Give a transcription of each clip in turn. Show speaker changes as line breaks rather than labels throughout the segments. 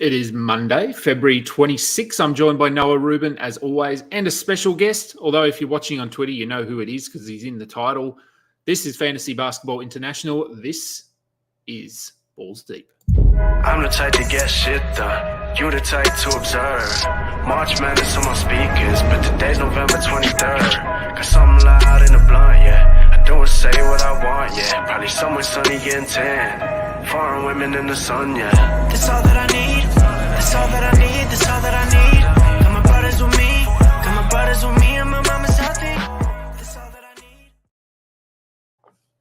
It is Monday, February 26th. I'm joined by Noah Rubin, as always, and a special guest. Although if you're watching on Twitter, you know who it is because he's in the title. This is Fantasy Basketball International. This is Balls Deep.
I'm the type to get shit done. You the type to observe. March Madness on my speakers, but today's November 23rd. Got something loud in the blunt, yeah. I don't say what I want, yeah. Probably somewhere sunny getting tan. Foreign women in the sun, yeah. That's all that I need. That's all that I need. That's all that I need. Got my brothers with me. Got my brothers with me, and my mama's healthy. That's all that I need.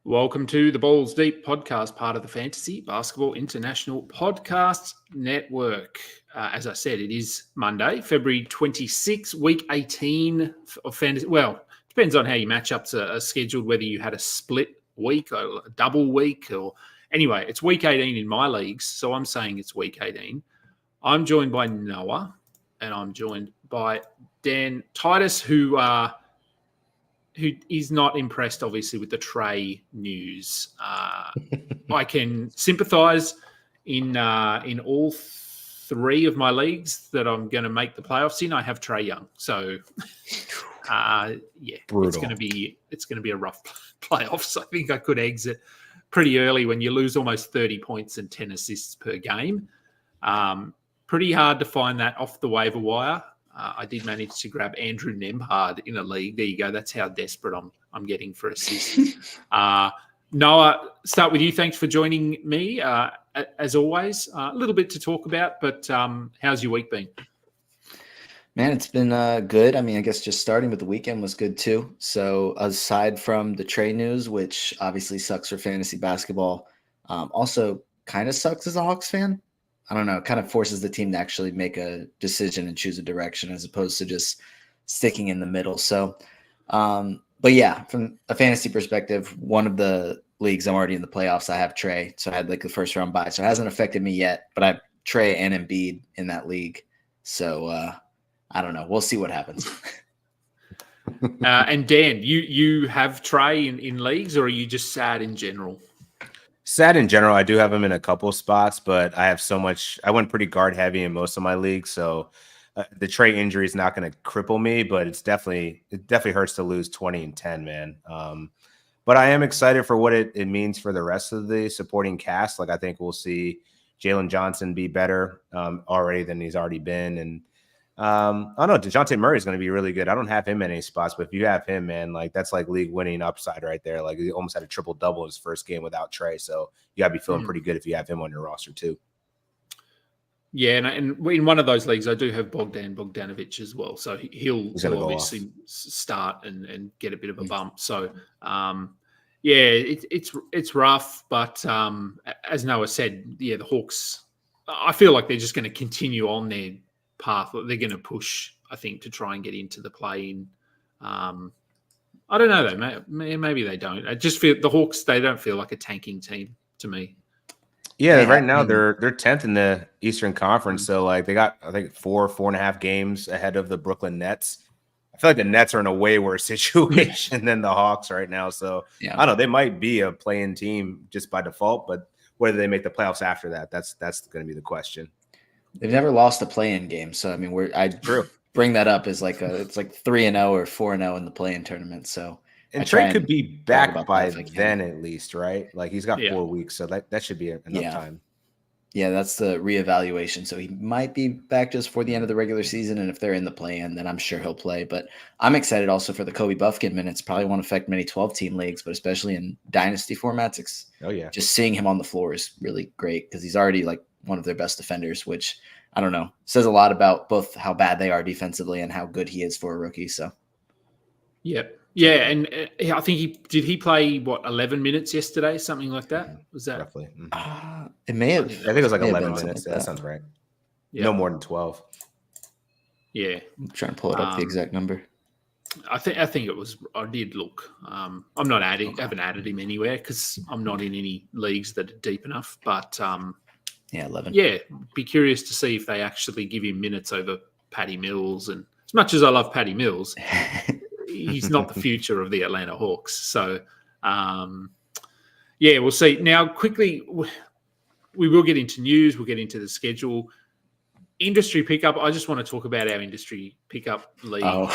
Welcome to the Balls Deep podcast, part of the Fantasy Basketball International Podcast Network. As I said, it is Monday, February 26th, week 18 of fantasy. Well, depends on how your matchups are scheduled, whether you had a split week or a double week or... Anyway, it's week 18 in my leagues, so I'm saying it's week 18. I'm joined by Noah, and I'm joined by Dan Titus, who is not impressed, obviously, with the Trey news. I can sympathise in all three of my leagues that I'm going to make the playoffs in. I have Trey Young, so
Brutal.
it's going to be a rough playoffs. I think I could exit pretty early when you lose almost 30 points and 10 assists per game. Pretty hard to find that off the waiver wire. I did manage to grab Andrew Nembhard in a league. There you go. That's how desperate I'm getting for assists. Noah, start with you. Thanks for joining me. As always, a little bit to talk about, but how's your week been?
Man, it's been good. I mean, I guess just starting with the weekend was good too. So aside from the Trey news, which obviously sucks for fantasy basketball, also kind of sucks as a Hawks fan. I don't know. It kind of forces the team to actually make a decision and choose a direction as opposed to just sticking in the middle. So, but yeah, from a fantasy perspective, one of the leagues I'm already in the playoffs, I have Trey. So I had like the first round bye. So it hasn't affected me yet, but I have Trey and Embiid in that league. So, I don't know. We'll see what happens.
And Dan, you have Trey in leagues, or are you just sad in general?
Sad in general. I do have him in a couple spots, but I have so much. I went pretty guard heavy in most of my leagues, so the Trey injury is not going to cripple me, but it definitely hurts to lose 20 and 10, man. But I am excited for what it means for the rest of the supporting cast. Like I think we'll see Jalen Johnson be better already than he's already been, and I don't know. DeJounte Murray is going to be really good. I don't have him in any spots, but if you have him, man, like that's like league winning upside right there. Like he almost had a triple double in his first game without Trey. So you got to be feeling pretty good if you have him on your roster too.
Yeah, and in one of those leagues, I do have Bogdanovic as well. So he'll obviously start and get a bit of a bump. So it's rough, but as Noah said, yeah, the Hawks. I feel like they're just going to continue on their path. They're going to push, I think, to try and get into the play-in. I don't know though. Maybe they don't. I just feel the Hawks. They don't feel like a tanking team to me.
Yeah, right now they're 10th in the Eastern Conference. So like they got I think 4.5 games ahead of the Brooklyn Nets. I feel like the Nets are in a way worse situation than the Hawks right now. So I don't know. They might be a play-in team just by default, but whether they make the playoffs after that, that's going to be the question.
They've never lost a play-in game, so I mean, I bring that up as like it's like 3-0 or 4-0 in the play-in tournament. So
and Trey could be back by then at least, right? Like he's got 4 weeks, so that should be enough time.
Yeah, that's the reevaluation. So he might be back just for the end of the regular season, and if they're in the play-in, then I'm sure he'll play. But I'm excited also for the Kobe Buffkin minutes. Probably won't affect many 12-team leagues, but especially in dynasty formats, just seeing him on the floor is really great because he's already like one of their best defenders, which I don't know, says a lot about both how bad they are defensively and how good he is for a rookie. So,
yeah, and I think he play 11 minutes yesterday, something like that. Was that
roughly?
It may have.
I think it was like 11 minutes. That sounds right. Yeah. No more than 12.
Yeah,
I'm trying to pull it up the exact number.
I think it was. I did look. I'm not adding. Haven't added him anywhere because I'm not in any leagues that are deep enough. But
11.
Yeah, be curious to see if they actually give him minutes over Patty Mills. And as much as I love Patty Mills, he's not the future of the Atlanta Hawks. So, we'll see. Now, quickly, we will get into news. We'll get into the schedule. industry pickup. I just want to talk about our industry pickup league.
Oh,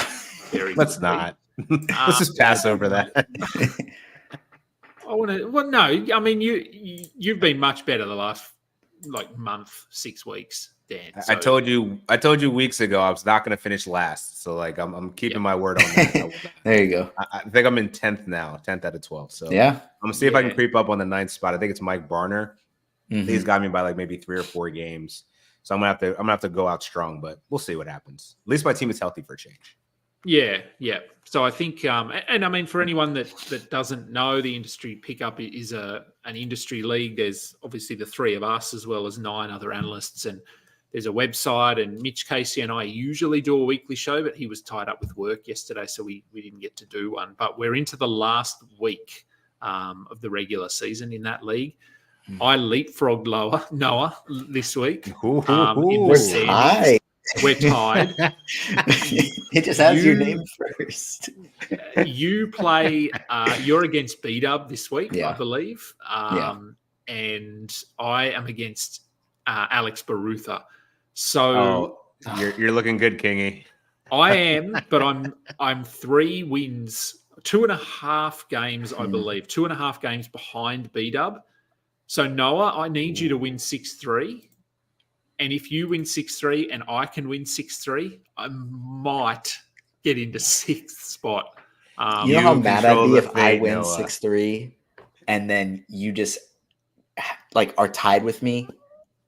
very
Let's
quickly.
not. Let's just pass over that.
I want to. Well, no, I mean you've been much better the last month, 6 weeks, Dan.
I told you weeks ago I was not going to finish last. So I'm keeping my word on that.
There you go.
I think I'm in 10th now, 10th out of 12. So
Yeah,
I'm gonna see if I can creep up on the 9th spot. I think it's Mike Barner.
Mhm.
He's got me by maybe 3 or 4 games. So I'm gonna have to go out strong, but we'll see what happens. At least my team is healthy for a change.
Yeah. So I think, and I mean, for anyone that doesn't know, the industry pickup is an industry league. There's obviously the 3 of us as well as 9 other analysts, and there's a website. And Mitch Casey and I usually do a weekly show, but he was tied up with work yesterday, so we didn't get to do one. But we're into the last week of the regular season in that league. I leapfrogged Noah this week. In the standings. We're tied.
It just has your name first.
You play. You're against B-Dub this week,
Yeah.
I believe. And I am against Alex Barutha. So
you're looking good, Kingy.
I am, but I'm 3 wins, 2.5 games, I believe, 2.5 games behind B-Dub. So Noah, I need you to win 6-3. And if you win 6-3 and I can win 6-3, I might get into 6th spot.
You know how mad I'd be if I win
Noah.
6-3 and then you just are tied with me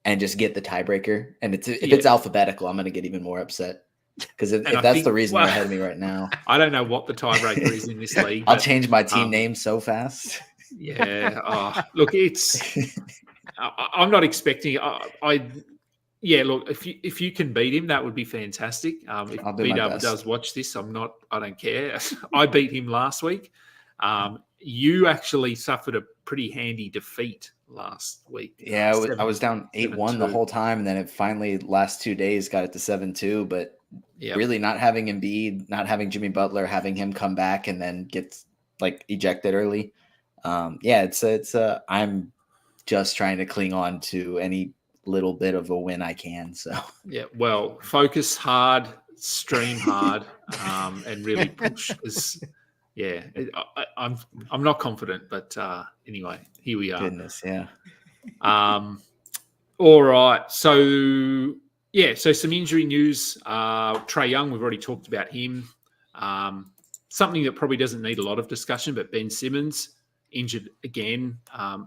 and just get the tiebreaker. And if it's alphabetical, I'm going to get even more upset. Because if that's the reason you're ahead of me right now.
I don't know what the tiebreaker is in this league.
I'll change my team name so fast.
Yeah. Look, I'm not expecting. Look, if you can beat him, that would be fantastic. If B-Dub does watch this, I don't care. I beat him last week. You actually suffered a pretty handy defeat last week.
Yeah, I was down 8-1 the whole time, and then it finally last 2 days got it to 7-2. But really, not having Embiid, not having Jimmy Butler, having him come back and then get ejected early. I'm just trying to cling on to any little bit of a win I can. So
well, focus hard, stream hard, and really push. I'm not confident, but anyway, here we are.
Goodness, yeah.
All right, so some injury news. Trae Young, we've already talked about him. Something that probably doesn't need a lot of discussion, but Ben Simmons injured again.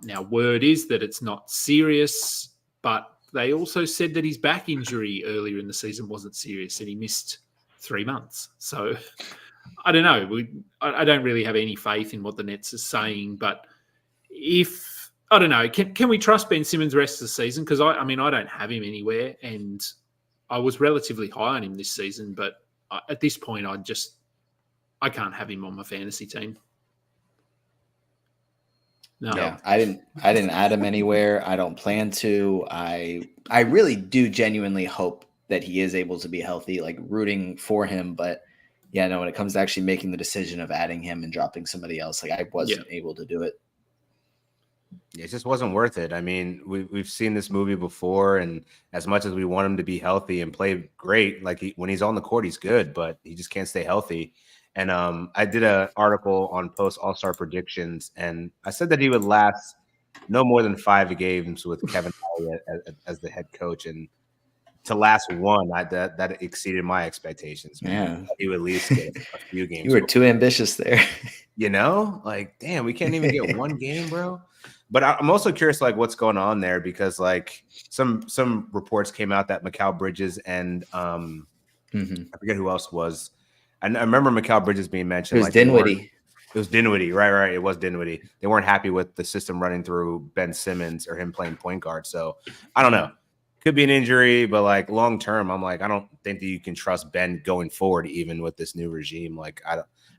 Now, word is that it's not serious, but they also said that his back injury earlier in the season wasn't serious and he missed 3 months. So I don't know. I don't really have any faith in what the Nets are saying, but I don't know, can we trust Ben Simmons the rest of the season? Because I don't have him anywhere, and I was relatively high on him this season, but at this point, I can't have him on my fantasy team. No.
Yeah, I didn't add him anywhere. I don't plan to. I really do genuinely hope that he is able to be healthy, rooting for him. But when it comes to actually making the decision of adding him and dropping somebody else, I wasn't able to do it.
It just wasn't worth it. I mean, we've seen this movie before, and as much as we want him to be healthy and play great, when he's on the court, he's good, but he just can't stay healthy. And I did an article on post All-Star predictions, and I said that he would last no more than 5 games with Kevin Ollie as the head coach, and to last one, that exceeded my expectations.
Yeah,
he would at least get a few games.
You were too ambitious there.
Damn, we can't even get 1 game, bro. But I'm also curious, what's going on there, because some reports came out that Mikal Bridges and I forget who else was. I remember Mikal Bridges being mentioned.
It was Dinwiddie.
It was Dinwiddie, right. It was Dinwiddie. They weren't happy with the system running through Ben Simmons or him playing point guard. So I don't know. Could be an injury, but long term, I'm I don't think that you can trust Ben going forward, even with this new regime. I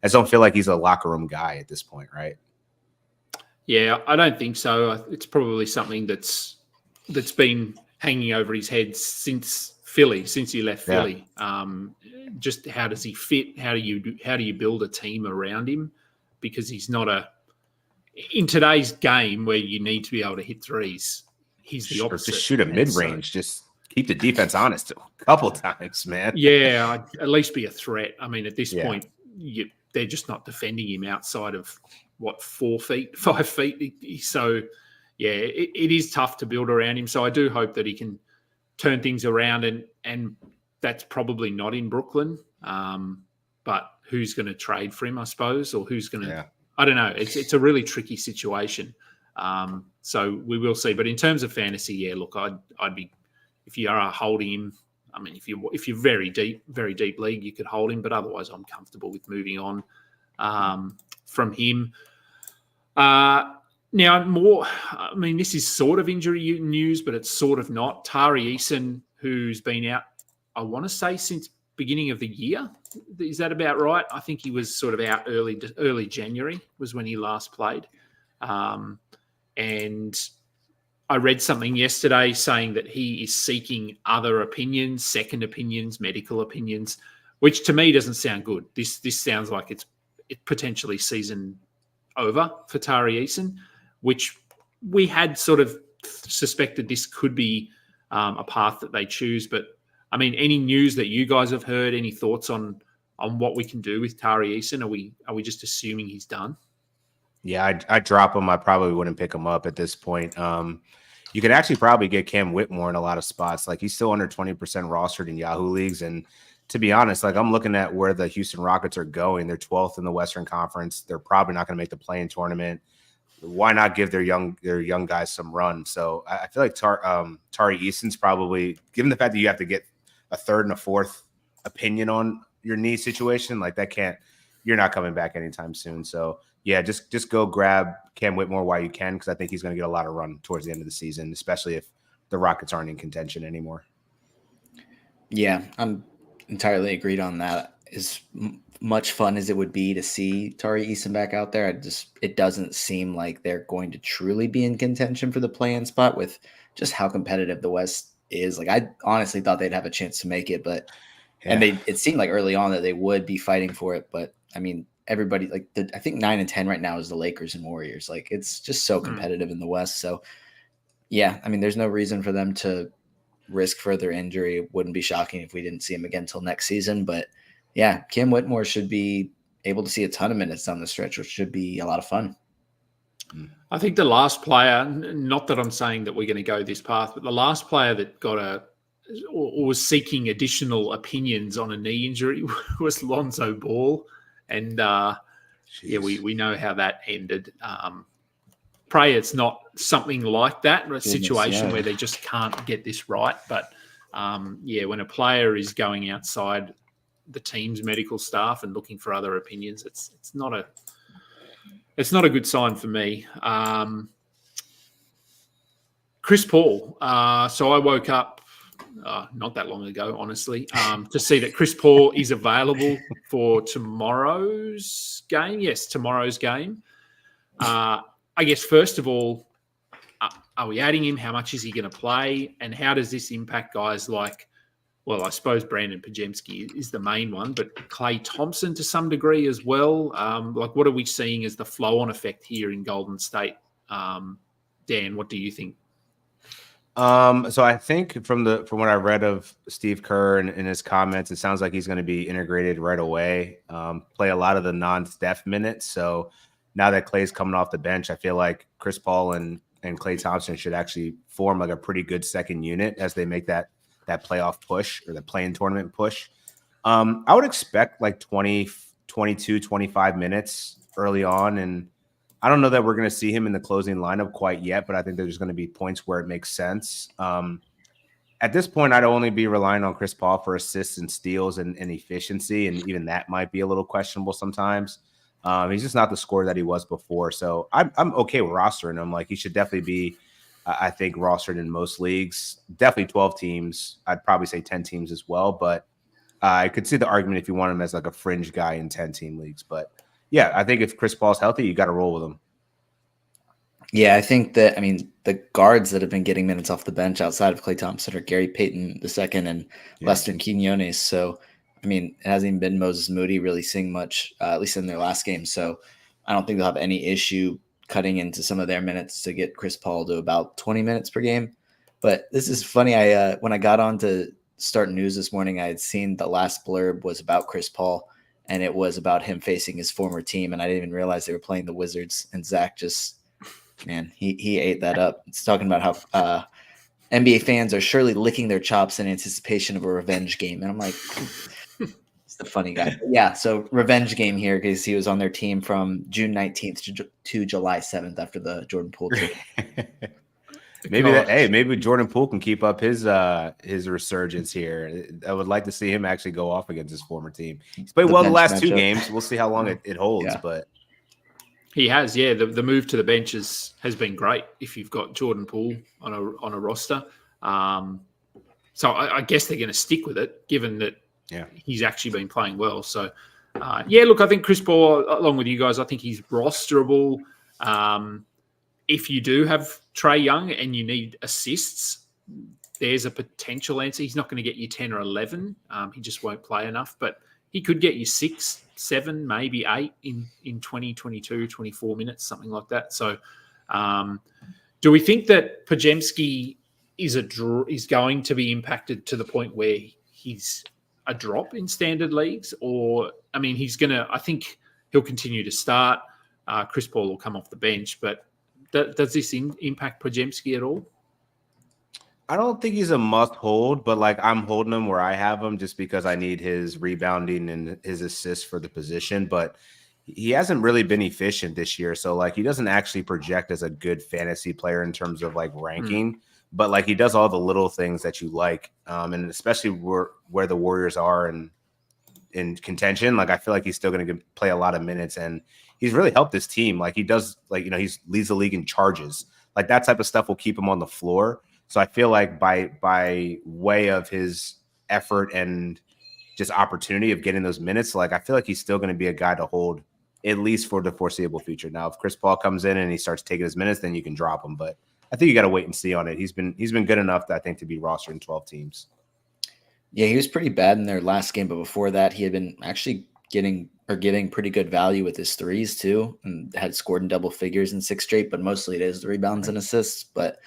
just don't feel like he's a locker room guy at this point, right?
Yeah, I don't think so. It's probably something that's been hanging over his head since he left Philly. Just how does he fit? How do you build a team around him? Because he's not in today's game where you need to be able to hit threes. He's the opposite.
Just shoot a mid range. Just keep the defense honest a couple times, man.
Yeah, I'd at least be a threat. I mean, at this
Yeah.
point, they're just not defending him outside of, 4 feet, 5 feet. So, yeah, it is tough to build around him. So I do hope that he can turn things around, and that's probably not in Brooklyn. But who's going to trade for him, I suppose, or who's going to I don't know. It's a really tricky situation. So we will see. But in terms of fantasy, yeah, look, I'd be, if you are holding him, I mean, if you're very deep league, you could hold him. But otherwise, I'm comfortable with moving on from him. Now, I mean, this is sort of injury news, but it's sort of not. Tari Eason, who's been out, I want to say since beginning of the year. Is that about right? I think he was sort of out early January was when he last played. And I read something yesterday saying that he is seeking other opinions, second opinions, medical opinions, which to me doesn't sound good. This sounds like it's potentially season over for Tari Eason, which we had sort of suspected this could be a path that they choose. But I mean, any news that you guys have heard, any thoughts on what we can do with Tari Eason? Are we just assuming he's done?
Yeah, I'd drop him. I probably wouldn't pick him up at this point. You could actually probably get Cam Whitmore in a lot of spots. Like, he's still under 20% rostered in Yahoo leagues. And to be honest, like, I'm looking at where the Houston Rockets are going. They're 12th in the Western Conference. They're probably not going to make the play-in tournament. Why not give their young guys some run? So I feel like Tari Eason's probably, given the fact that you have to get a third and a fourth opinion on your knee situation, like, you're not coming back anytime soon. So yeah, just go grab Cam Whitmore while you can, because I think he's going to get a lot of run towards the end of the season, especially if the Rockets aren't in contention anymore.
Yeah, I'm entirely agreed on that. As much fun as it would be to see Tari Eason back out there, it doesn't seem like they're going to truly be in contention for the play-in spot with just how competitive the West is. Like, I honestly thought they'd have a chance to make it, but and it seemed like early on that they would be fighting for it. But I mean, everybody, like, I think 9 and 10 right now is the Lakers and Warriors. Like, it's just so competitive in the West. So yeah, I mean, there's no reason for them to risk further injury. It wouldn't be shocking if we didn't see him again until next season. But yeah, Cam Whitmore should be able to see a ton of minutes down the stretch, which should be a lot of fun.
I think the last player, not that I'm saying that we're going to go this path, but the last player that got or was seeking additional opinions on a knee injury was Lonzo Ball. And yeah, we know how that ended. Pray it's not something like that, a situation where they just can't get this right. But yeah, when a player is going outside the team's medical staff and looking for other opinions, it's not a good sign for me. Chris Paul. So I woke up not that long ago, honestly, to see that Chris Paul is available for tomorrow's game. Yes, tomorrow's game. I guess, first of all, are we adding him? How much is he going to play? And how does this impact guys like, well, I suppose Brandon Pajemski is the main one, but Klay Thompson to some degree as well? Like, what are we seeing as the flow-on effect here in Golden State? Dan, what do you think?
So I think from what I read of Steve Kerr and in his comments, it sounds like he's going to be integrated right away, play a lot of the non-Steph minutes. So now that Klay's coming off the bench, I feel like Chris Paul and Klay Thompson should actually form like a pretty good second unit as they make that playoff push or the play-in tournament push. I would expect like 20, 22, 25 minutes early on. And I don't know that we're going to see him in the closing lineup quite yet, but I think there's going to be points where it makes sense. At this point, I'd only be relying on Chris Paul for assists and steals and efficiency, and even that might be a little questionable sometimes. He's just not the scorer that he was before. So I'm okay with rostering him. Like, he should definitely be, I think, rostered in most leagues. Definitely 12 teams. I'd probably say 10 teams as well. But I could see the argument if you want him as like a fringe guy in 10-team leagues. But yeah, I think if Chris Paul's healthy, you got to roll with him.
Yeah, I think that, I mean, the guards that have been getting minutes off the bench outside of Klay Thompson are Gary Payton II and Lester Quinones. So, I mean, it hasn't even been Moses Moody really seeing much, at least in their last game. So I don't think they'll have any issue cutting into some of their minutes to get Chris Paul to about 20 minutes per game. But this is funny. When I got on to start news this morning, I had seen the last blurb was about Chris Paul, and it was about him facing his former team, and I didn't even realize they were playing the Wizards. And Zach just, man, he ate that up. It's talking about how NBA fans are surely licking their chops in anticipation of a revenge game, and I'm like, it's the funny guy. But yeah, so revenge game here because he was on their team from June 19th to July 7th after the Jordan Poole trade.
Maybe Jordan Poole can keep up his resurgence here. I would like to see him actually go off against his former team. He's played well the last two games. We'll see how long it holds, but
he has. Yeah, the move to the bench has been great if you've got Jordan Poole on a roster. So I guess they're going to stick with it, given that he's actually been playing well. So look, I think Chris Paul, along with you guys, I think he's rosterable. If you do have Trae Young and you need assists, there's a potential answer. He's not going to get you 10 or 11. He just won't play enough. But he could get you 6, 7, maybe 8 in 20, 22, 24 minutes, something like that. So do we think that Podziemski is going to be impacted to the point where he's a drop in standard leagues? Or, I mean, I think he'll continue to start. Chris Paul will come off the bench, but does this impact Podziemski at all?
I don't think he's a must hold, but like I'm holding him where I have him just because I need his rebounding and his assists for the position. But he hasn't really been efficient this year. So like he doesn't actually project as a good fantasy player in terms of like ranking, but like he does all the little things that you like. And especially where the Warriors are in contention, like I feel like he's still going to play a lot of minutes, and he's really helped this team. Like he does, like, you know, he leads the league in charges. Like that type of stuff will keep him on the floor. So I feel like by way of his effort and just opportunity of getting those minutes, like I feel like he's still going to be a guy to hold at least for the foreseeable future. Now, if Chris Paul comes in and he starts taking his minutes, then you can drop him. But I think you got to wait and see on it. He's been good enough, I think, to be rostered in 12 teams.
Yeah, he was pretty bad in their last game, but before that, he had been actually getting pretty good value with his threes too, and had scored in double figures in 6 straight. But mostly it is the rebounds and assists. But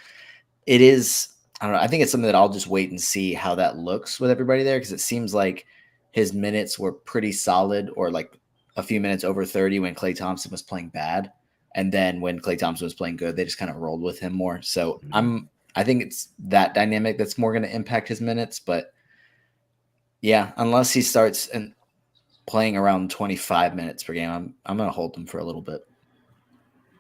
it is, I don't know. I think it's something that I'll just wait and see how that looks with everybody there, because it seems like his minutes were pretty solid, or like a few minutes over 30 when Klay Thompson was playing bad, and then when Klay Thompson was playing good, they just kind of rolled with him more. So I think it's that dynamic that's more going to impact his minutes. But yeah, unless he starts and playing around 25 minutes per game, I'm going to hold him for a little bit.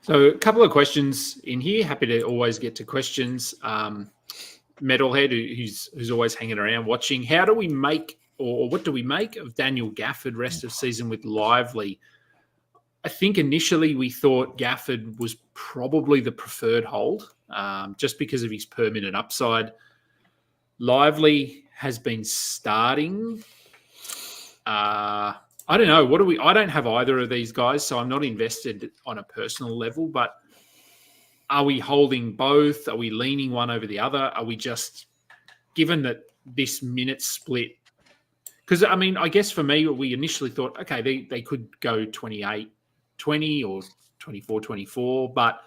So a couple of questions in here. Happy to always get to questions. Metalhead, who's always hanging around watching. How do we make, or what do we make of Daniel Gafford rest of season with Lively? I think initially we thought Gafford was probably the preferred hold, just because of his per minute upside. Lively has been starting. I don't know. I don't have either of these guys, so I'm not invested on a personal level, but are we holding both? Are we leaning one over the other? Are we just, given that this minute split? Because, I mean, I guess for me, we initially thought, okay, they could go 28-20 or 24-24, but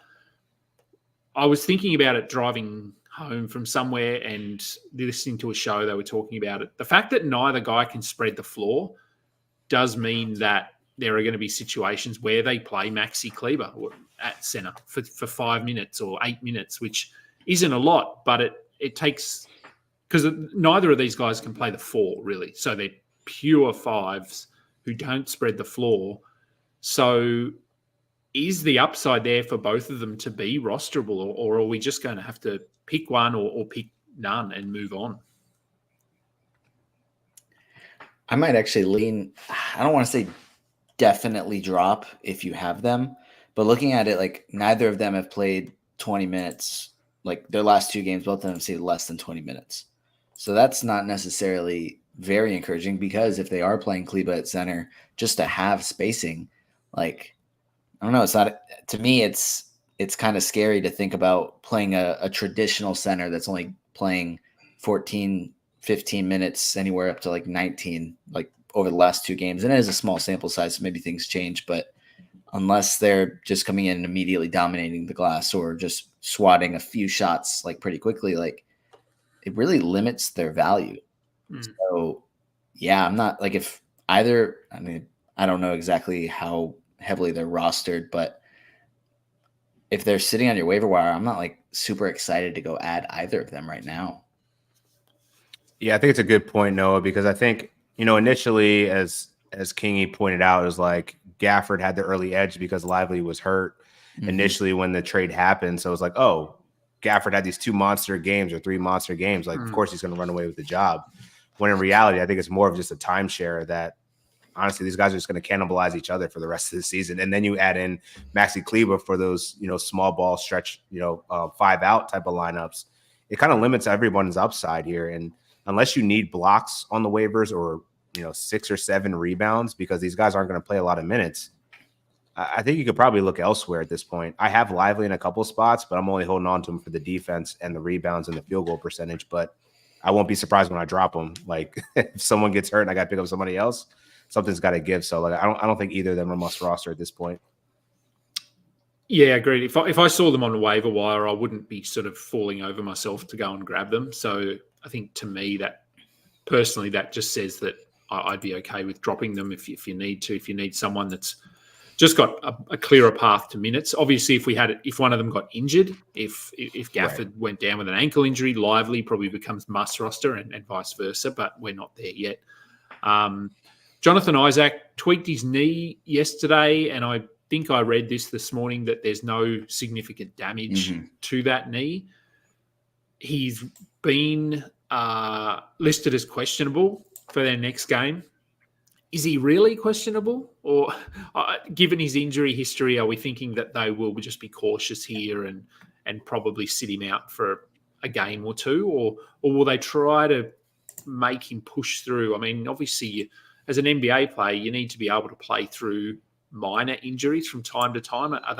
I was thinking about it driving home from somewhere and listening to a show, they were talking about it. The fact that neither guy can spread the floor does mean that there are going to be situations where they play Maxi Kleber at center for 5 minutes or 8 minutes, which isn't a lot, but it takes, because neither of these guys can play the 4 really. So they're pure 5s who don't spread the floor. So is the upside there for both of them to be rosterable, or are we just going to have to pick one or pick none and move on?
I might actually lean, I don't want to say definitely drop if you have them, but looking at it, like neither of them have played 20 minutes. Like their last 2 games, both of them say less than 20 minutes. So that's not necessarily very encouraging, because if they are playing Kleber at center, just to have spacing, like, I don't know. It's not, to me, it's kind of scary to think about playing a traditional center that's only playing 14, 15 minutes, anywhere up to like 19, like over the last 2 games. And it is a small sample size, so maybe things change, but unless they're just coming in and immediately dominating the glass or just swatting a few shots like pretty quickly, like it really limits their value.
Mm.
So, yeah, I'm not like if either. I mean, I don't know exactly how heavily they're rostered, but if they're sitting on your waiver wire, I'm not like super excited to go add either of them right now.
Yeah, I think it's a good point, Noah, because I think, initially as Kingy pointed out, it was like Gafford had the early edge because Lively was hurt initially when the trade happened. So it was like, oh, Gafford had these 2 monster games or 3 monster games. Like, of course he's going to run away with the job. When in reality, I think it's more of just a timeshare that honestly, these guys are just going to cannibalize each other for the rest of the season. And then you add in Maxi Kleber for those, small ball stretch, 5 out type of lineups. It kind of limits everyone's upside here. And unless you need blocks on the waivers or, 6 or 7 rebounds, because these guys aren't going to play a lot of minutes, I think you could probably look elsewhere at this point. I have Lively in a couple spots, but I'm only holding on to him for the defense and the rebounds and the field goal percentage. But I won't be surprised when I drop him. Like if someone gets hurt and I got to pick up somebody else, something's got to give. So like I don't think either of them are must roster at this point.
Yeah, agreed. If I saw them on the waiver wire, I wouldn't be sort of falling over myself to go and grab them. So I think to me that personally that just says that I'd be okay with dropping them if you need to. If you need someone that's just got a clearer path to minutes. Obviously, if one of them got injured, if Gafford went down with an ankle injury, Lively probably becomes must roster and vice versa. But we're not there yet. Jonathan Isaac tweaked his knee yesterday, and I think I read this morning that there's no significant damage to that knee. He's been listed as questionable for their next game. Is he really questionable? Or given his injury history, are we thinking that they will just be cautious here and probably sit him out for a game or two? Or will they try to make him push through? I mean, obviously, as an NBA player, you need to be able to play through minor injuries from time to time. Are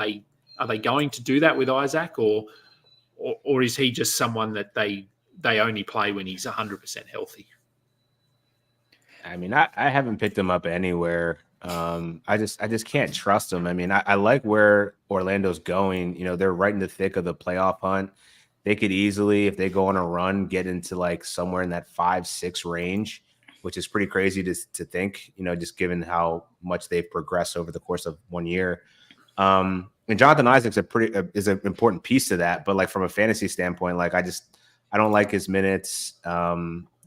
they going to do that with Isaac, or is he just someone that they only play when he's 100% healthy?
I mean, I haven't picked him up anywhere. I just can't trust him. I mean, I like where Orlando's going. They're right in the thick of the playoff hunt. They could easily, if they go on a run, get into like somewhere in that 5-6 range, which is pretty crazy to think, just given how much they've progressed over the course of 1 year. And Jonathan Isaac's is an important piece to that. But like from a fantasy standpoint, like I don't like his minutes.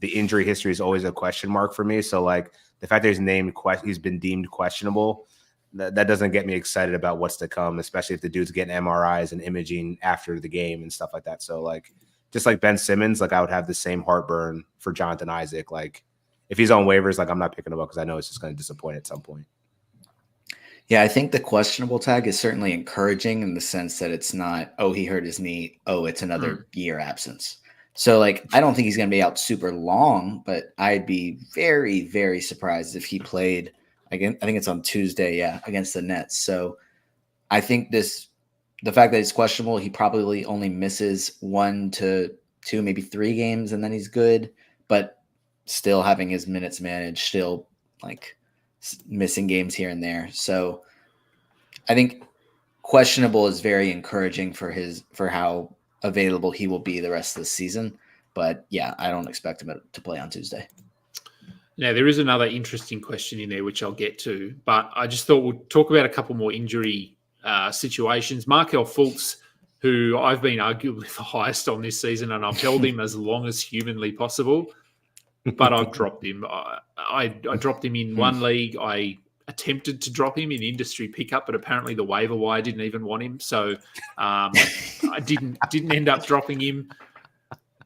The injury history is always a question mark for me. So like the fact that he's been deemed questionable, that doesn't get me excited about what's to come, especially if the dude's getting MRIs and imaging after the game and stuff like that. So like, just like Ben Simmons, like I would have the same heartburn for Jonathan Isaac. Like if he's on waivers, like I'm not picking him up because I know it's just going to disappoint at some point.
Yeah, I think the questionable tag is certainly encouraging in the sense that it's not, oh, he hurt his knee. Oh, it's another year absence. So, like, I don't think he's going to be out super long, but I'd be very, very surprised if he played again. I think it's on Tuesday, against the Nets. So, I think the fact that it's questionable, he probably only misses 1 to 2, maybe 3 games, and then he's good. But still having his minutes managed, still like missing games here and there. So, I think questionable is very encouraging for how available he will be the rest of the season. But yeah, I don't expect him to play on Tuesday.
Now, there is another interesting question in there, which I'll get to, but I just thought we'll talk about a couple more injury situations. Markelle Fultz, who I've been arguably the highest on this season, and I've held him as long as humanly possible, but I've dropped him. I dropped him in one league. I attempted to drop him in industry pickup, but apparently the waiver wire didn't even want him. So I didn't end up dropping him.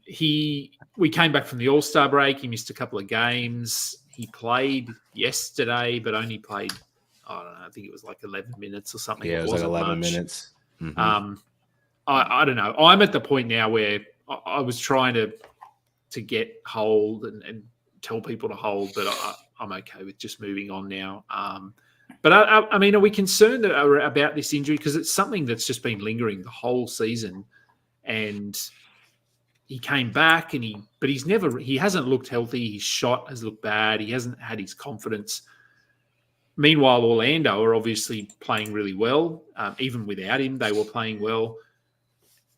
We came back from the All-Star break. He missed a couple of games. He played yesterday, but only played, I don't know, I think it was like 11 minutes or something.
Yeah, it was like 11 minutes.
Mm-hmm. I don't know. I'm at the point now where I was trying to get hold and tell people to hold, but I'm okay with just moving on now. But I mean, are we concerned about this injury? Because it's something that's just been lingering the whole season, and he came back but he hasn't looked healthy. His shot has looked bad. He hasn't had his confidence. Meanwhile, Orlando are obviously playing really well. Even without him, they were playing well.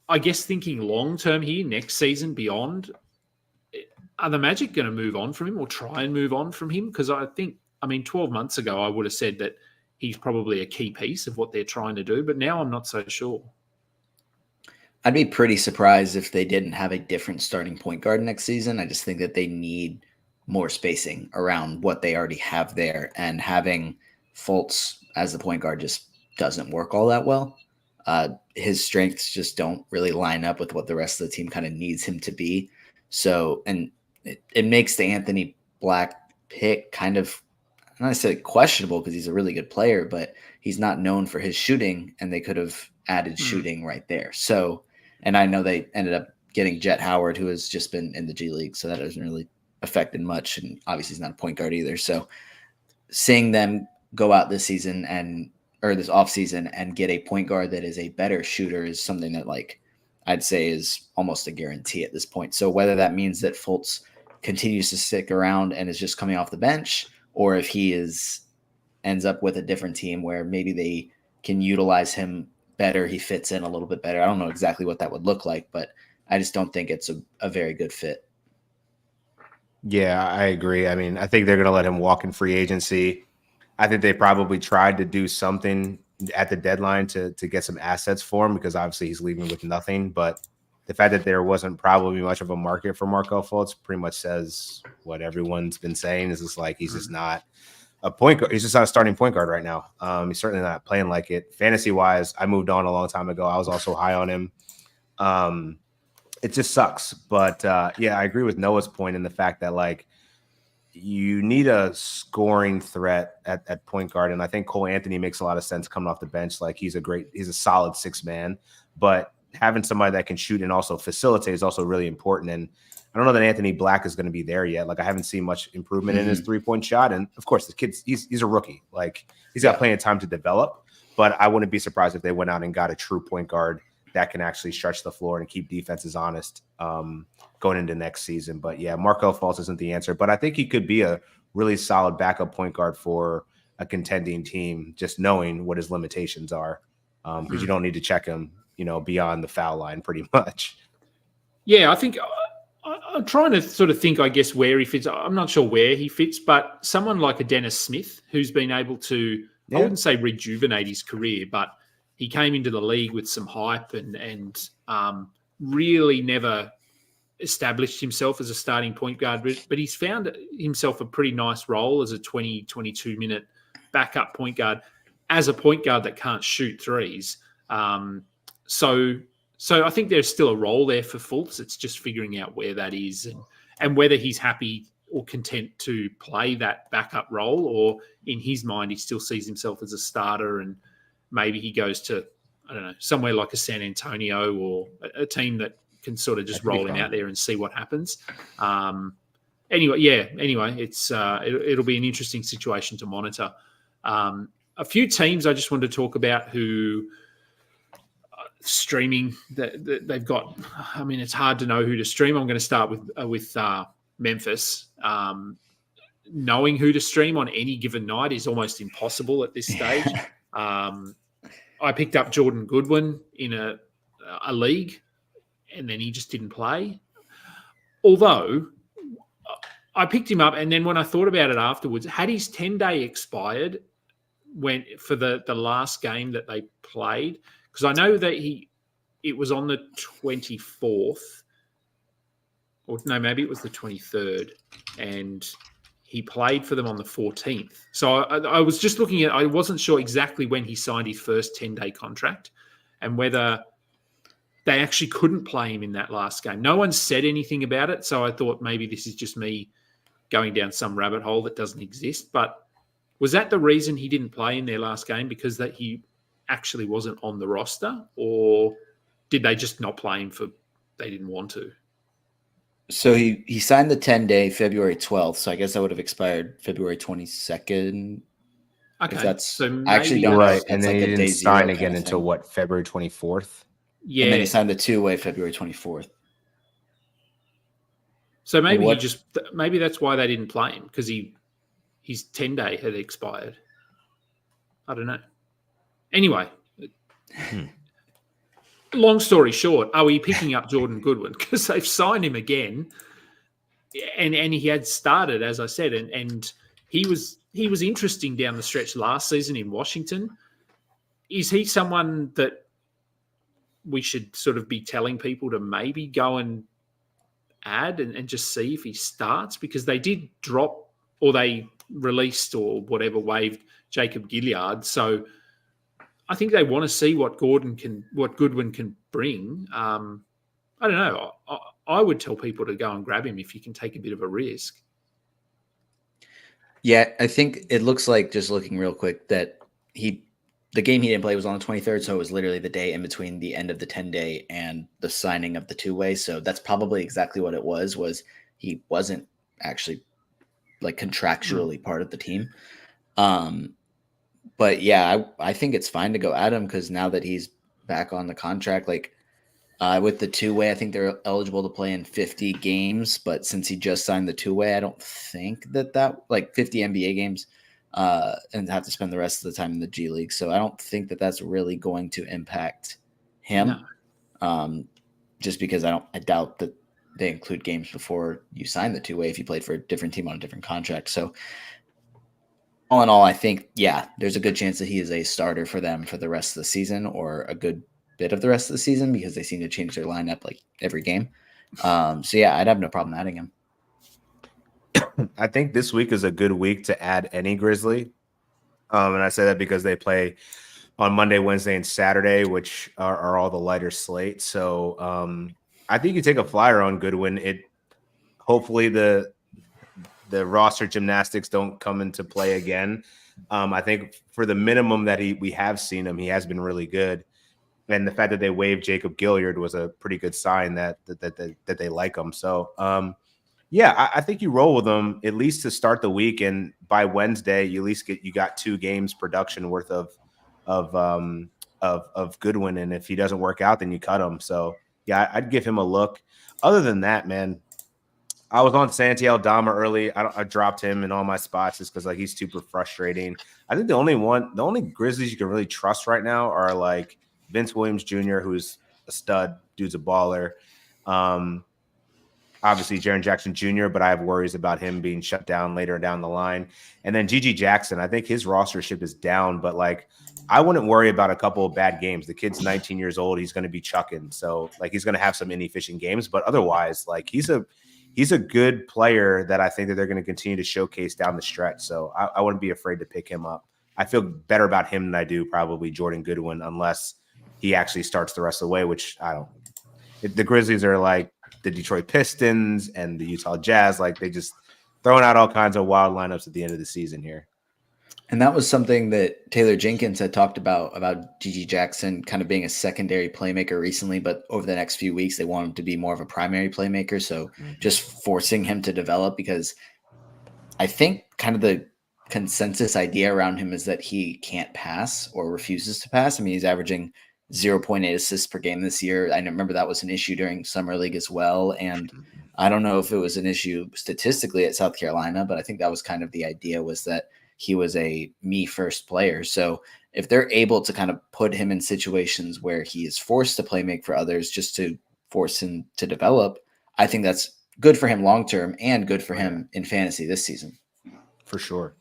I guess thinking long-term here, next season, beyond, are the Magic going to move on from him or try and move on from him? Because I think, 12 months ago, I would have said that he's probably a key piece of what they're trying to do, but now I'm not so sure.
I'd be pretty surprised if they didn't have a different starting point guard next season. I just think that they need more spacing around what they already have there, and having Fultz as the point guard just doesn't work all that well. His strengths just don't really line up with what the rest of the team kind of needs him to be. So, and it makes the Anthony Black pick kind of, I'm not necessarily questionable because he's a really good player, but he's not known for his shooting, and they could have added shooting right there. So, and I know they ended up getting Jet Howard, who has just been in the G League, so that hasn't really affected much, and obviously he's not a point guard either. So seeing them go out this season or this offseason and get a point guard that is a better shooter is something that, like, I'd say is almost a guarantee at this point. So whether that means that Fultz continues to stick around and is just coming off the bench, or if he ends up with a different team where maybe they can utilize him better, he fits in a little bit better. I don't know exactly what that would look like, but I just don't think it's a very good fit.
Yeah, I agree. I mean, I think they're going to let him walk in free agency. I think they probably tried to do something at the deadline to get some assets for him, because obviously he's leaving with nothing. But the fact that there wasn't probably much of a market for Markelle Fultz pretty much says what everyone's been saying. Is just like, he's just not a point guard. He's just not a starting point guard right now. He's certainly not playing like it. Fantasy wise, I moved on a long time ago. I was also high on him. It just sucks. But yeah, I agree with Noah's point in the fact that, like, you need a scoring threat at point guard. And I think Cole Anthony makes a lot of sense coming off the bench. Like, he's a solid six man, but having somebody that can shoot and also facilitate is also really important. And I don't know that Anthony Black is going to be there yet. Like, I haven't seen much improvement in his 3-point shot. And of course, the kid's he's a rookie. Like, he's got plenty of time to develop, but I wouldn't be surprised if they went out and got a true point guard that can actually stretch the floor and keep defenses honest going into next season. But yeah, Markelle Fultz isn't the answer, but I think he could be a really solid backup point guard for a contending team, just knowing what his limitations are, because you don't need to check him, beyond the foul line pretty much.
Yeah, I think I'm trying to sort of think, I guess, where he fits. I'm not sure where he fits, but someone like a Dennis Smith, who's been able to, I wouldn't say rejuvenate his career, but he came into the league with some hype and really never established himself as a starting point guard, but he's found himself a pretty nice role as a 20, 22-minute backup point guard, as a point guard that can't shoot threes. So I think there's still a role there for Fultz. It's just figuring out where that is and whether he's happy or content to play that backup role, or in his mind he still sees himself as a starter, and maybe he goes to, I don't know, somewhere like a San Antonio or a team that can sort of just roll him out there and see what happens. Anyway, it's it'll be an interesting situation to monitor. A few teams I just wanted to talk about who streaming that they've got. I mean, it's hard to know who to stream. I'm going to start with Memphis. Knowing who to stream on any given night is almost impossible at this stage. I picked up Jordan Goodwin in a league, and then he just didn't play. Although I picked him up, and then when I thought about it afterwards, had his 10-day expired for the last game that they played, because I know that it was on the 24th, or no, maybe it was the 23rd, and he played for them on the 14th. So I was just looking I wasn't sure exactly when he signed his first 10-day contract and whether they actually couldn't play him in that last game. No one said anything about it, so I thought maybe this is just me going down some rabbit hole that doesn't exist. But was that the reason he didn't play in their last game, because that he actually wasn't on the roster, or did they just not play him they didn't want to?
So he signed the 10-day February 12th, so I guess that would have expired February 22nd.
Okay,
that's
so maybe,
I actually don't
right,
know.
and then he didn't sign again until what, February 24th?
Yeah,
and then he signed the two-way February 24th.
So maybe maybe that's why they didn't play him, because his 10-day had expired. I don't know. Anyway, long story short, are we picking up Jordan Goodwin? Because they've signed him again. and he had started, as I said, and he was interesting down the stretch last season in Washington. Is he someone that we should sort of be telling people to maybe go and add and just see if he starts? Because they did drop, or they released, or whatever, waived Jacob Gilliard. So I think they want to see what Goodwin can bring. I don't know. I would tell people to go and grab him if you can take a bit of a risk.
Yeah, I think it looks like, just looking real quick, that the game he didn't play was on the 23rd, so it was literally the day in between the end of the 10-day and the signing of the two-way. So that's probably exactly what it was he wasn't actually like contractually part of the team. But yeah, I think it's fine to go at him, because now that he's back on the contract, like with the two-way, I think they're eligible to play in 50 games. But since he just signed the two-way, I don't think that like 50 NBA games, and have to spend the rest of the time in the G League. So I don't think that that's really going to impact him. No. Just because I doubt that they include games before you sign the two-way if you played for a different team on a different contract. So all in all, I think, yeah, there's a good chance that he is a starter for them for the rest of the season, or a good bit of the rest of the season, because they seem to change their lineup like every game. So yeah, I'd have no problem adding him.
I think this week is a good week to add any Grizzly. And I say that because they play on Monday, Wednesday, and Saturday, which are all the lighter slate. So I think you take a flyer on Goodwin. Hopefully the roster gymnastics don't come into play again. I think for the minimum that we have seen him, he has been really good. And the fact that they waived Jacob Gilliard was a pretty good sign that they like him. So yeah, I think you roll with them at least to start the week, and by Wednesday you at least got 2 games production worth of Goodwin, and if he doesn't work out, then you cut him. So yeah, I'd give him a look. Other than that, man, I was on Santi Aldama early. I dropped him in all my spots just because like he's super frustrating. I think the only Grizzlies you can really trust right now are like Vince Williams Jr., who's a stud, dude's a baller. Obviously Jaren Jackson Jr., but I have worries about him being shut down later down the line. And then Gigi Jackson, I think his rostership is down, but like I wouldn't worry about a couple of bad games. The kid's 19 years old. He's going to be chucking. So like he's going to have some inefficient games, but otherwise like he's a good player that I think that they're going to continue to showcase down the stretch. So I wouldn't be afraid to pick him up. I feel better about him than I do probably Jordan Goodwin, unless he actually starts the rest of the way, which I don't. The Grizzlies are like the Detroit Pistons and the Utah Jazz. Like they just throwing out all kinds of wild lineups at the end of the season here.
And that was something that Taylor Jenkins had talked about Gigi Jackson kind of being a secondary playmaker recently, but over the next few weeks, they want him to be more of a primary playmaker. So just forcing him to develop, because I think kind of the consensus idea around him is that he can't pass or refuses to pass. I mean, he's averaging 0.8 assists per game this year. I remember that was an issue during Summer League as well. And I don't know if it was an issue statistically at South Carolina, but I think that was kind of the idea, was that he was a me first player. So if they're able to kind of put him in situations where he is forced to play make for others just to force him to develop, I think that's good for him long-term and good for him in fantasy this season.
For sure.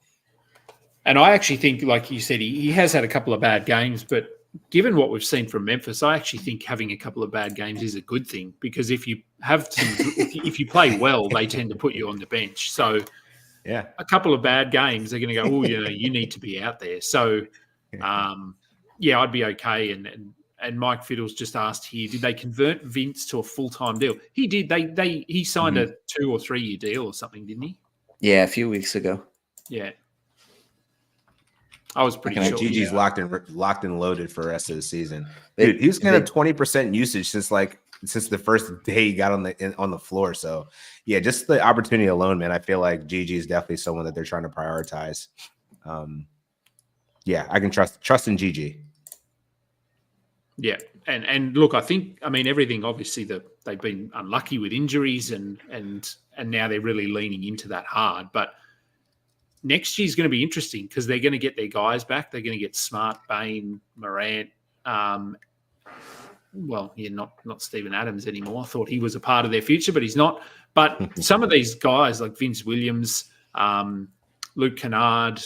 And I actually think, like you said, he has had a couple of bad games, but given what we've seen from Memphis, I actually think having a couple of bad games is a good thing, because if you have if you play well, they tend to put you on the bench. So
yeah,
a couple of bad games, they're going to go, oh, you need to be out there. So yeah, I'd be okay. And Mike Fiddles just asked here, did they convert Vince to a full-time deal? He did. He signed a 2 or 3 year deal or something, didn't he?
Yeah, a few weeks ago.
Yeah. I was pretty sure.
Gigi's locked and loaded for the rest of the season. Dude, he was getting 20% usage since the first day he got on the floor. So yeah, just the opportunity alone, man. I feel like Gigi is definitely someone that they're trying to prioritize. Yeah, I can trust in Gigi.
Yeah, and look, I mean everything. Obviously, they've been unlucky with injuries, and now they're really leaning into that hard. But next year's going to be interesting, because they're going to get their guys back. They're going to get Smart, Bain, Morant. well, yeah, not Steven Adams anymore. I thought he was a part of their future, but he's not. But some of these guys like Vince Williams, Luke Kennard,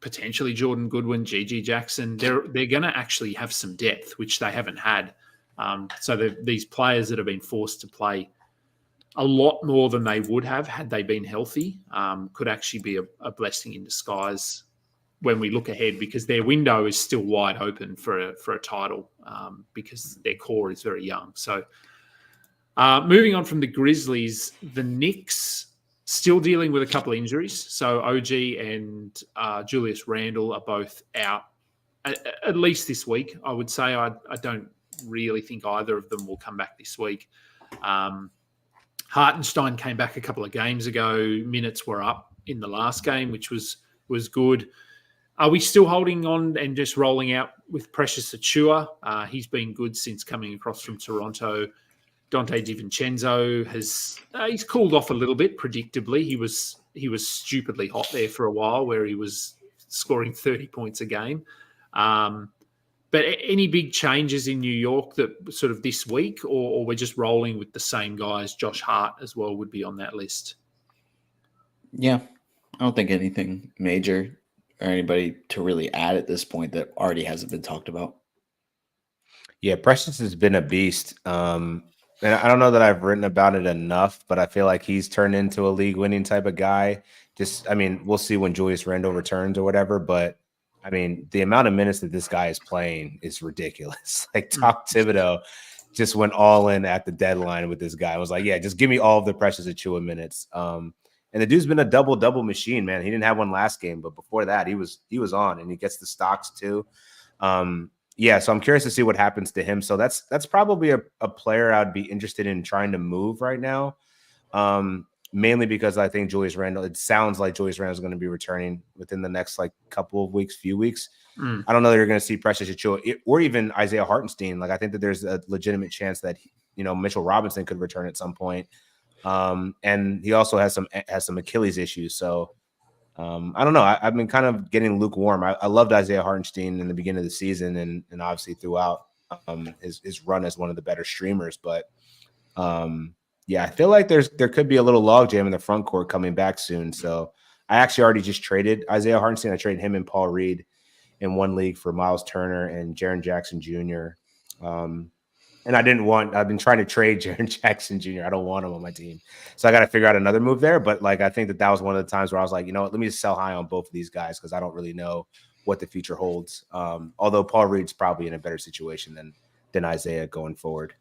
potentially Jordan Goodwin, Gigi Jackson, they're going to actually have some depth, which they haven't had. So these players that have been forced to play a lot more than they would have had they been healthy could actually be a blessing in disguise when we look ahead, because their window is still wide open for a title because their core is very young. So moving on from the Grizzlies, the Knicks still dealing with a couple of injuries. So OG and Julius Randle are both out at least this week. I would say I don't really think either of them will come back this week. Hartenstein came back a couple of games ago. Minutes were up in the last game, which was good. Are we still holding on and just rolling out with Precious Achiuwa? He's been good since coming across from Toronto. Dante DiVincenzo he's cooled off a little bit, predictably. He was stupidly hot there for a while, where he was scoring 30 points a game. But any big changes in New York that sort of this week, or we're just rolling with the same guys? Josh Hart as well would be on that list.
Yeah, I don't think anything major or anybody to really add at this point that already hasn't been talked about.
Yeah, Precious has been a beast. And I don't know that I've written about it enough, but I feel like he's turned into a league-winning type of guy. We'll see when Julius Randle returns or whatever, but the amount of minutes that this guy is playing is ridiculous. Like Tom Thibodeau just went all in at the deadline with this guy. I was like, yeah, just give me all of the Precious Achiuwa minutes. And the dude's been a double machine, man. He didn't have one last game, but before that, he was on, and he gets the stocks too. So I'm curious to see what happens to him. So that's probably a player I'd be interested in trying to move right now. Mainly because I think it sounds like Julius Randle is going to be returning within the next few weeks. I don't know that you're going to see Precious Achiuwa or even Isaiah Hartenstein. Like, I think that there's a legitimate chance that, Mitchell Robinson could return at some point. And he also has some Achilles issues. So I don't know. I've been kind of getting lukewarm. I loved Isaiah Hartenstein in the beginning of the season and obviously throughout his run as one of the better streamers. But I feel like there could be a little logjam in the front court coming back soon. So I actually already just traded Isaiah Hartenstein. I traded him and Paul Reed in one league for Miles Turner and Jaren Jackson Jr. And I've been trying to trade Jaren Jackson Jr. I don't want him on my team. So I got to figure out another move there. But I think that was one of the times where I was like, you know what, let me just sell high on both of these guys because I don't really know what the future holds. Although Paul Reed's probably in a better situation than Isaiah going forward.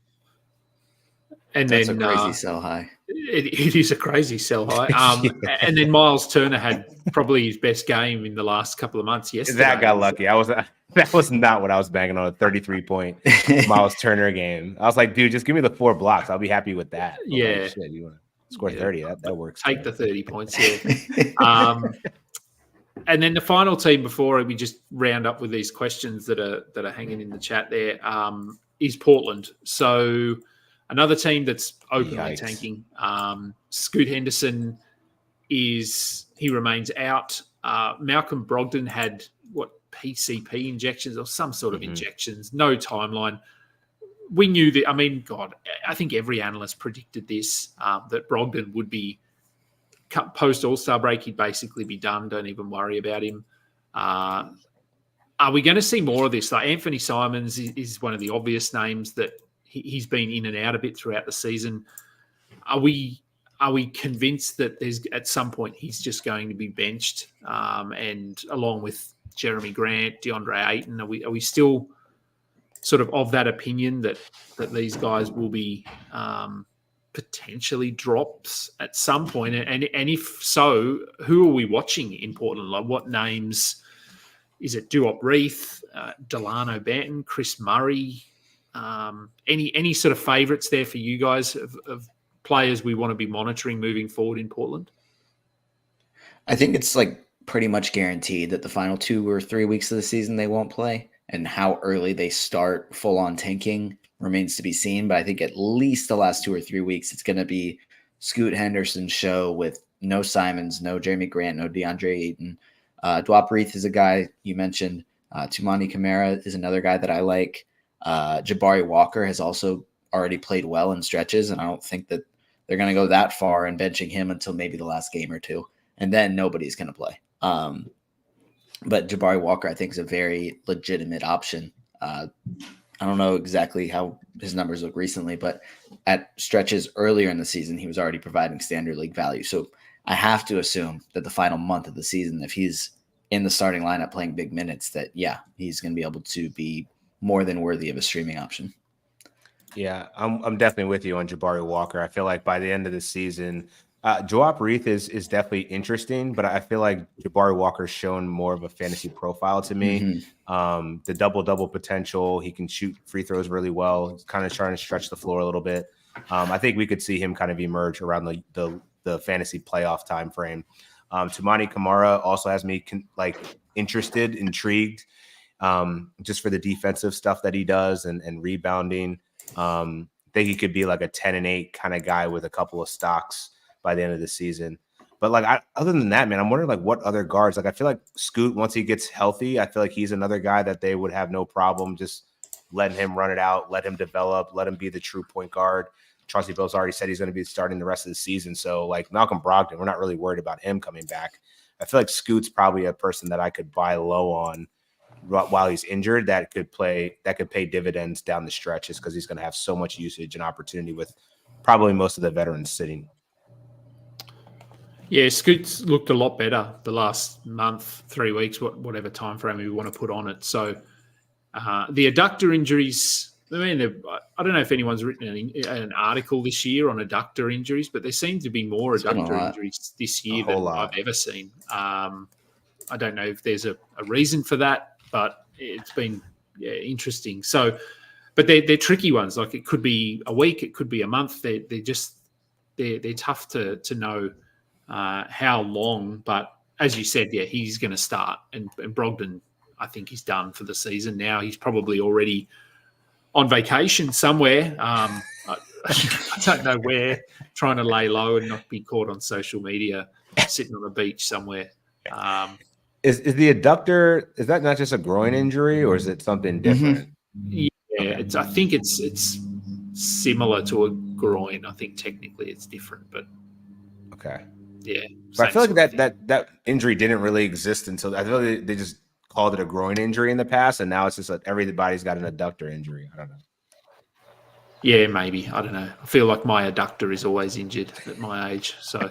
And
that's
then
a crazy sell high.
It is a crazy sell high. And then Miles Turner had probably his best game in the last couple of months yesterday.
That got lucky. That was not what I was banging on, a 33-point Miles Turner game. I was like, dude, just give me the 4 blocks. I'll be happy with that.
Yeah.
Like, shit, you want to score 30. That works.
Take the 30 points, yeah. And then the final team before we just round up with these questions that are hanging in the chat there is Portland. So another team that's openly tanking. Scoot Henderson remains out. Malcolm Brogdon had PCP injections or some sort of injections, no timeline. We knew that. I think every analyst predicted this, that Brogdon would be post All-Star break. He'd basically be done. Don't even worry about him. Are we going to see more of this? Like Anthony Simons is one of the obvious names that he's been in and out a bit throughout the season. Are we convinced that there's at some point he's just going to be benched? And along with Jeremy Grant, DeAndre Ayton, are we still sort of that opinion that these guys will be potentially drops at some point? And if so, who are we watching in Portland? Like what names? Is it Duop Reith, Delano Banton, Chris Murray? Any sort of favourites there for you guys of players we want to be monitoring moving forward in Portland?
I think it's pretty much guaranteed that the final 2 or 3 weeks of the season they won't play, and how early they start full on tanking remains to be seen. But I think at least the last 2 or 3 weeks, it's going to be Scoot Henderson's show with no Simons, no Jeremy Grant, no DeAndre Ayton. Duop Reith is a guy you mentioned. Tumani Kamara is another guy that I like. Jabari Walker has also already played well in stretches, and I don't think that they're going to go that far and benching him until maybe the last game or two, and then nobody's going to play. But Jabari Walker, I think, is a very legitimate option. I don't know exactly how his numbers look recently, but at stretches earlier in the season, he was already providing standard league value. So I have to assume that the final month of the season, if he's in the starting lineup playing big minutes, that, yeah, he's going to be able to be more than worthy of a streaming option.
Yeah, I'm definitely with you on Jabari Walker. I feel like by the end of the season, Joap Reith is definitely interesting, but I feel like Jabari Walker's shown more of a fantasy profile to me. The double potential, he can shoot free throws really well. He's kind of trying to stretch the floor a little bit. I think we could see him kind of emerge around the fantasy playoff time frame. Toumani Camara also has me interested, intrigued, just for the defensive stuff that he does and rebounding. I think he could be like a 10-8 kind of guy with a couple of stocks by the end of the season. But other than that, man, I'm wondering what other guards. I feel like Scoot, once he gets healthy, I feel like he's another guy that they would have no problem just letting him run it out, let him develop, let him be the true point guard. Chauncey Billups already said he's going to be starting the rest of the season. So Malcolm Brogdon, we're not really worried about him coming back. I feel like Scoot's probably a person that I could buy low on while he's injured that could pay dividends down the stretch, just because he's going to have so much usage and opportunity with probably most of the veterans sitting.
Yeah, Scoot's looked a lot better the last month, 3 weeks, whatever time frame we want to put on it. So the adductor injuries, I mean, I don't know if anyone's written an article this year on adductor injuries, but there seem to be more adductor injuries this year than I've ever seen. I don't know if there's a reason for that, but it's been interesting. So, but they're tricky ones. Like, it could be a week, it could be a month. They're tough to know how long. But as you said, yeah, he's going to start. And Brogdon, I think he's done for the season now. He's probably already on vacation somewhere. I don't know where, trying to lay low and not be caught on social media, sitting on the beach somewhere.
Is the adductor, is that not just a groin injury, or is it something different?
Yeah, I think it's similar to a groin. I think technically it's different, but
okay.
Yeah.
But I feel like that injury didn't really exist until I feel like they just called it a groin injury in the past, and now it's just like everybody's got an adductor injury. I don't know.
Yeah, maybe. I don't know. I feel like my adductor is always injured at my age. So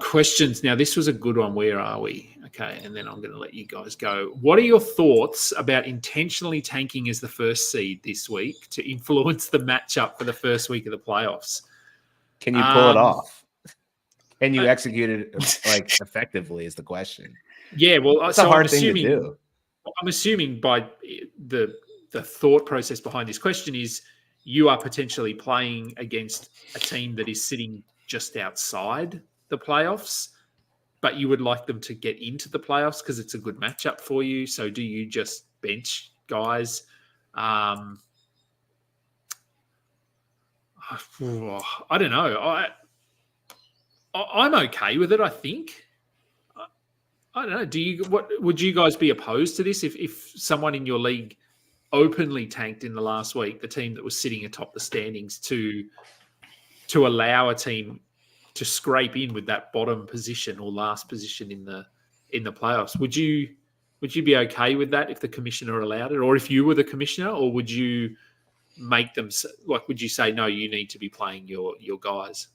questions. Now, this was a good one. Where are we? Okay, and then I'm going to let you guys go. What are your thoughts about intentionally tanking as the first seed this week to influence the matchup for the first week of the playoffs?
Can you pull it off? Can you execute it effectively is the question.
Yeah, well,
it's a hard thing to do.
I'm assuming by the thought process behind this question is you are potentially playing against a team that is sitting just outside the playoffs, but you would like them to get into the playoffs because it's a good matchup for you. So do you just bench guys? I don't know. I'm okay with it, I think. I don't know. What would you guys be opposed to this if someone in your league openly tanked in the last week, the team that was sitting atop the standings, to allow a team to scrape in with that bottom position or last position in the playoffs? Would you be okay with that if the commissioner allowed it, or if you were the commissioner, or would you make them would you say no, you need to be playing your guys?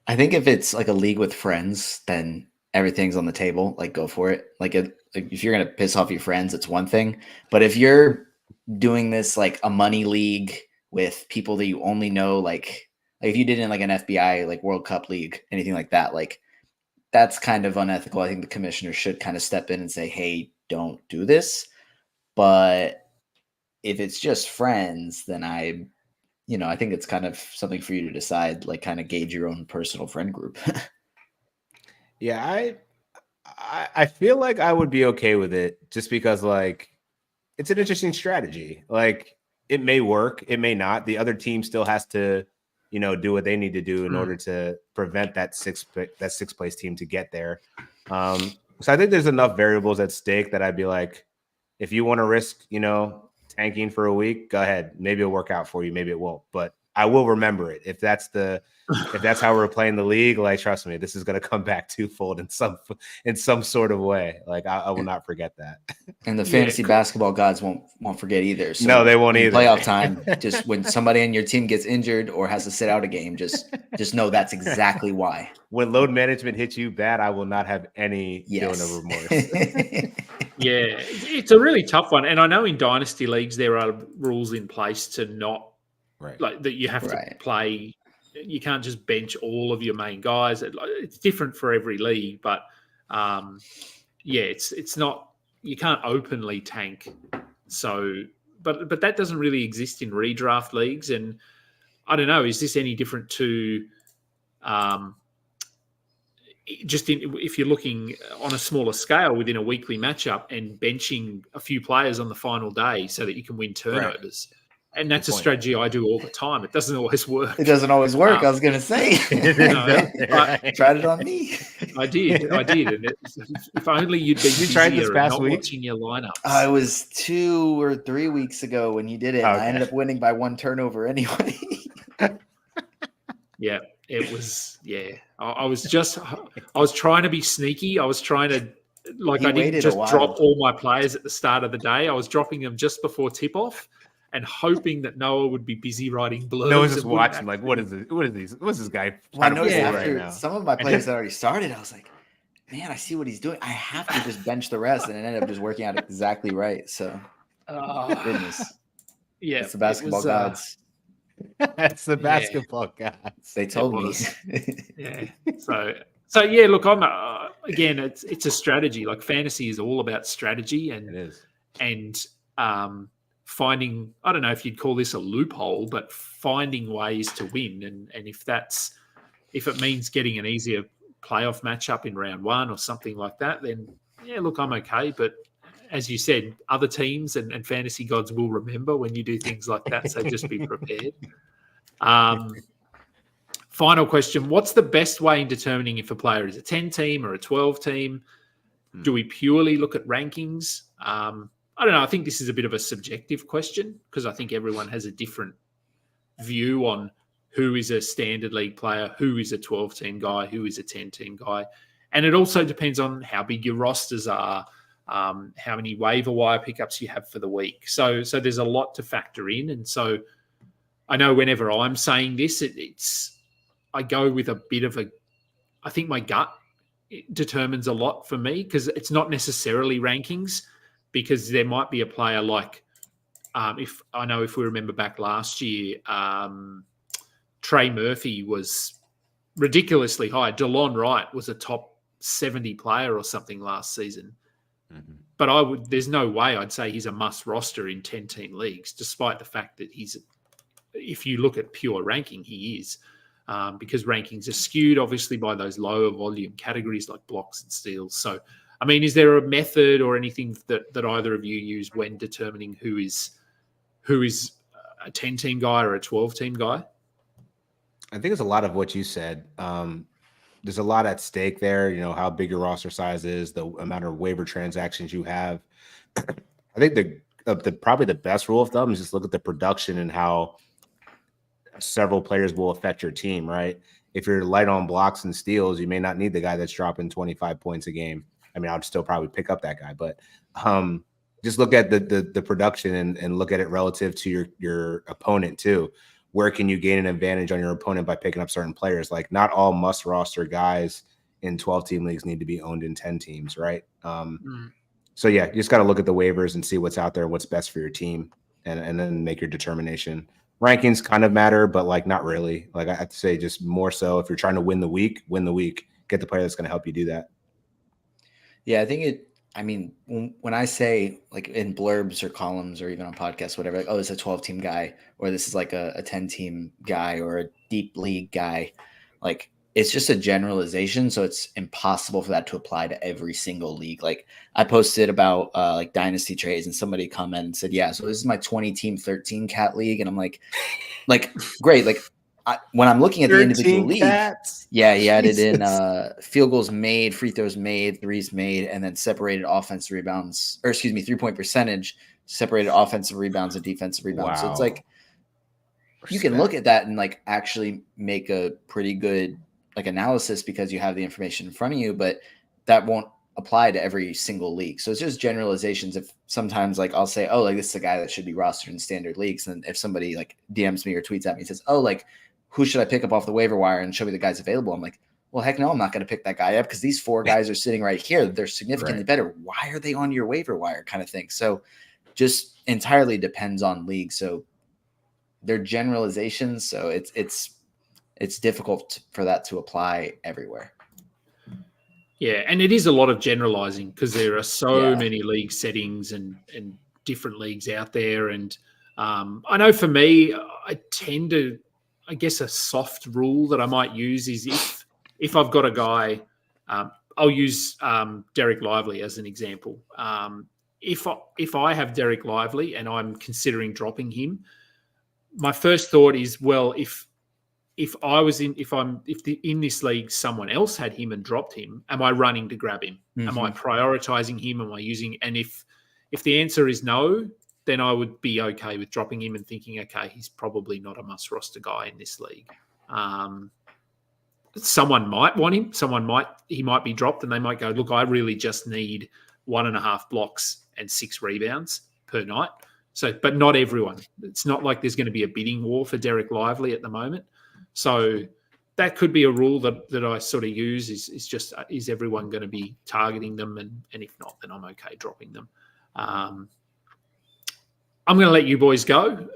I think if it's like a league with friends, then everything's on the table. Go for it. If you're gonna piss off your friends, it's one thing. But if you're doing this like a money league with people that you only know, like if you did it in like an FBI World Cup league, anything like that, that's kind of unethical. I think the commissioner should kind of step in and say, hey, don't do this. But if it's just friends, then I think it's kind of something for you to decide, kind of gauge your own personal friend group.
Yeah, I feel like I would be okay with it just because it's an interesting strategy. It may work, it may not. The other team still has to, do what they need to do in order to prevent that sixth place team to get there. So I think there's enough variables at stake that I'd be like, If you want to risk, tanking for a week, go ahead. Maybe it'll work out for you. Maybe it won't. But I will remember it. If that's how we're playing the league, like, trust me, this is going to come back twofold in some sort of way. Like, I will not forget that.
And the fantasy basketball gods won't forget either. So
no, they won't either.
Playoff time, just when somebody on your team gets injured or has to sit out a game, just know that's exactly why.
When load management hits you bad, I will not have any feeling of remorse.
Yeah, it's a really tough one. And I know in dynasty leagues there are rules in place to not like that you have to play. You can't just bench all of your main guys. It's different for every league, but it's not. You can't openly tank. So, but that doesn't really exist in redraft leagues. And I don't know, is this any different to if you're looking on a smaller scale within a weekly matchup and benching a few players on the final day so that you can win turnovers? Right. And that's a strategy I do all the time. It doesn't always work.
It doesn't always work. I was going to say. Tried it on me.
I did. And if only you'd been
tried this past
not
week?
Watching your lineups.
It was 2 or 3 weeks ago when you did it. Okay. I ended up winning by 1 turnover anyway.
Yeah, it was. Yeah, I was trying to be sneaky. I was trying to I didn't just drop all my players at the start of the day. I was dropping them just before tip off. And hoping that Noah would be busy writing blurbs.
Noah's just watching, like, what is this? What's this guy?
Well, I noticed after right now? Some of my players had already started, I was like, man, I see what he's doing. I have to just bench the rest, and it ended up just working out exactly right. So, goodness,
yeah,
it's the basketball gods.
That's the basketball gods.
They told me.
Yeah. So yeah. Look, I'm again. It's a strategy. Like fantasy is all about strategy, and
it is,
and finding, I don't know if you'd call this a loophole, but finding ways to win. And if it means getting an easier playoff matchup in round 1 or something like that, then yeah, look, I'm okay. But as you said, other teams and fantasy gods will remember when you do things like that. So just be prepared. Final question. What's the best way in determining if a player is a 10 team or a 12 team? Do we purely look at rankings? I don't know. I think this is a bit of a subjective question because I think everyone has a different view on who is a standard league player, who is a 12-team guy, who is a 10-team guy. And it also depends on how big your rosters are, how many waiver wire pickups you have for the week. So there's a lot to factor in. And so I know whenever I'm saying this, I go with a bit of I think my gut determines a lot for me because it's not necessarily rankings. Because there might be a player like, if we remember back last year, Trey Murphy was ridiculously high. DeLon Wright was a top 70 player or something last season. Mm-hmm. But there's no way I'd say he's a must roster in 10-team leagues, despite the fact that if you look at pure ranking, he is. Because rankings are skewed, obviously, by those lower volume categories like blocks and steals. So, I mean, is there a method or anything that either of you use when determining who is a 10-team guy or a 12-team guy?
I think it's a lot of what you said. There's a lot at stake there. How big your roster size is, the amount of waiver transactions you have. I think probably the best rule of thumb is just look at the production and how several players will affect your team, right? If you're light on blocks and steals, you may not need the guy that's dropping 25 points a game. I mean, I'll still probably pick up that guy, but just look at the production and look at it relative to your opponent too. Where can you gain an advantage on your opponent by picking up certain players? Like not all must roster guys in 12-team leagues need to be owned in 10 teams, right? So yeah, you just got to look at the waivers and see what's out there, what's best for your team, and then make your determination. Rankings kind of matter, but like not really. Like I have to say, just more so if you're trying to win the week, get the player that's going to help you do that.
Yeah, I mean, when I say like in blurbs or columns or even on podcasts, whatever, like, oh, this is a 12-team guy, or this is like a 10-team guy or a deep league guy, like it's just a generalization. So it's impossible for that to apply to every single league. Like I posted about like dynasty trades and somebody commented and said, yeah, so this is my 20-team 13 cat league. And I'm like, great. Like when I'm looking at the individual
13
league,
cats.
yeah, he added in
Jesus.
field goals made, free throws made, threes made, and then separated offensive rebounds, or excuse me, 3-point percentage, separated offensive rebounds and defensive rebounds. So it's
Wow.
like you can look at that and like actually make a pretty good like analysis because you have the information in front of you, but that won't apply to every single league. So it's just generalizations. If sometimes like I'll say, oh, like this is a guy that should be rostered in standard leagues. And if somebody like DMs me or tweets at me and says, oh, like who should I pick up off the waiver wire and show me the guys available? I'm like, well, heck no, I'm not going to pick that guy up because these 4 guys are sitting right here. They're significantly better. Why are they on your waiver wire kind of thing? So just entirely depends on league. So they're generalizations. So it's difficult for that to apply everywhere.
Yeah, and it is a lot of generalizing because there are so many league settings and different leagues out there. And I know for me, I tend to, I guess a soft rule that I might use is if I've got a guy, I'll use Derek Lively as an example. If I have Derek Lively and I'm considering dropping him, my first thought is, well, if in this league someone else had him and dropped him, am I running to grab him? Mm-hmm. Am I prioritizing him? Am I using? And if the answer is no, then I would be okay with dropping him and thinking, okay, he's probably not a must roster guy in this league. Someone might want him. He might be dropped, and they might go, look, I really just need 1.5 blocks and 6 rebounds per night. So, but not everyone. It's not like there's going to be a bidding war for Derek Lively at the moment. So that could be a rule that I sort of use is everyone going to be targeting them? And if not, then I'm okay dropping them. I'm going to let you boys go.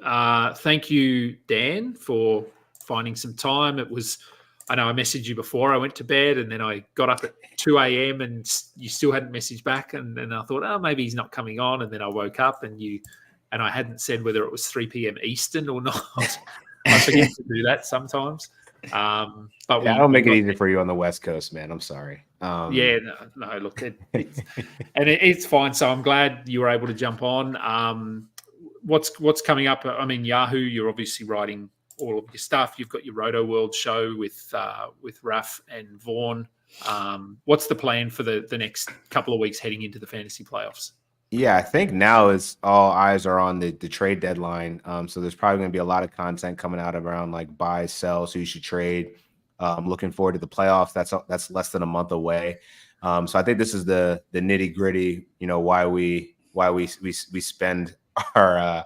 Thank you, Dan, for finding some time. I know I messaged you before I went to bed, and then I got up at 2 a.m. and you still hadn't messaged back. And then I thought, oh, maybe he's not coming on. And then I woke up and I hadn't said whether it was 3 p.m. Eastern or not. I forget to do that sometimes. But
I don't make it easy for you on the West Coast, man. I'm sorry.
No, look, it's fine. So I'm glad you were able to jump on. What's coming up? I mean, Yahoo, you're obviously writing all of your stuff. You've got your Roto World show with Raf and Vaughn. What's the plan for the next couple of weeks heading into the fantasy playoffs?
Yeah, I think now is all eyes are on the trade deadline. So there's probably going to be a lot of content coming out around like buy, sell, so you should trade. Looking forward to the playoffs. That's less than a month away. So I think this is the nitty gritty. You know, why we spend our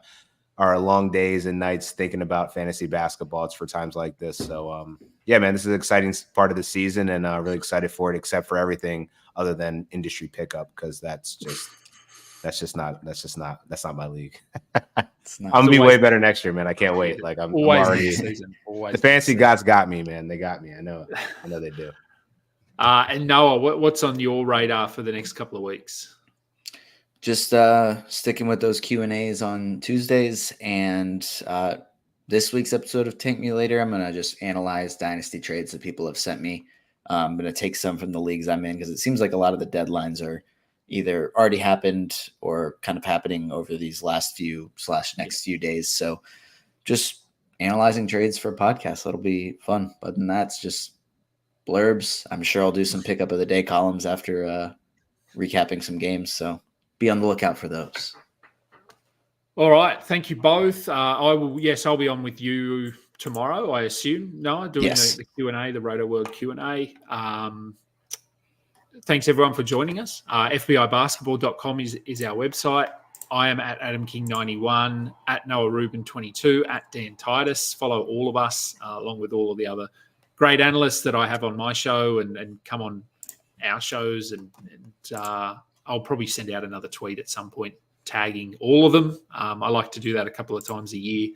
long days and nights thinking about fantasy basketball. It's for times like this. So yeah, man, this is an exciting part of the season, and really excited for it. Except for everything other than industry pickup, because that's not my league. I'm gonna be way better next year, man. I can't wait. Like I'm already the fantasy gods got me, man. They got me. I know they do.
And Noah, what's on your radar for the next couple of weeks?
Just sticking with those Q&As on Tuesdays, and this week's episode of Tank Me Later, I'm gonna just analyze dynasty trades that people have sent me. I'm gonna take some from the leagues I'm in because it seems like a lot of the deadlines are either already happened or kind of happening over these last few / next few days. So just analyzing trades for a podcast. That'll be fun. But then that's just blurbs. I'm sure I'll do some pickup of the day columns after recapping some games. So be on the lookout for those.
All right. Thank you both. I'll be on with you tomorrow, I assume. No, doing the Q&A, the Roto World Q&A. Thanks, everyone, for joining us. FBIbasketball.com is our website. I am at Adam King 91, at Noah Rubin 22, at Dan Titus. Follow all of us, along with all of the other great analysts that I have on my show and come on our shows. And I'll probably send out another tweet at some point tagging all of them. I like to do that a couple of times a year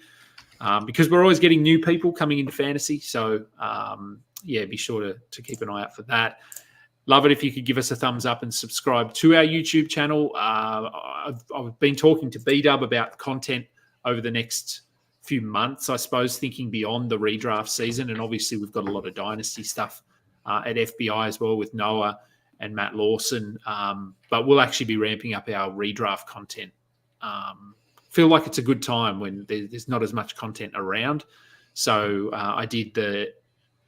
because we're always getting new people coming into fantasy. So, be sure to keep an eye out for that. Love it if you could give us a thumbs up and subscribe to our YouTube channel. I've been talking to B-Dub about content over the next few months, I suppose, thinking beyond the redraft season. And obviously we've got a lot of dynasty stuff at FBI as well with Noah and Matt Lawson. But we'll actually be ramping up our redraft content. Feel like it's a good time when there's not as much content around. So I did the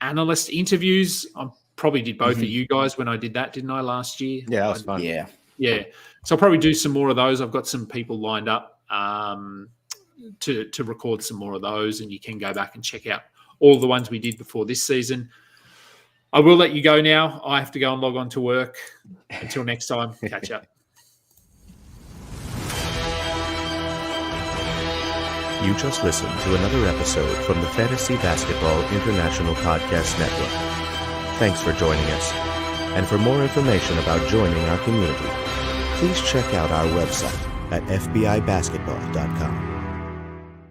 analyst interviews. I probably did both of you guys when I did that, didn't I, last year?
Yeah, that was fun.
Yeah.
Yeah. So I'll probably do some more of those. I've got some people lined up to record some more of those, and you can go back and check out all the ones we did before this season. I will let you go now. I have to go and log on to work. Until next time, catch up.
You just listened to another episode from the Fantasy Basketball International Podcast Network. Thanks for joining us. And for more information about joining our community, please check out our website at fbibasketball.com.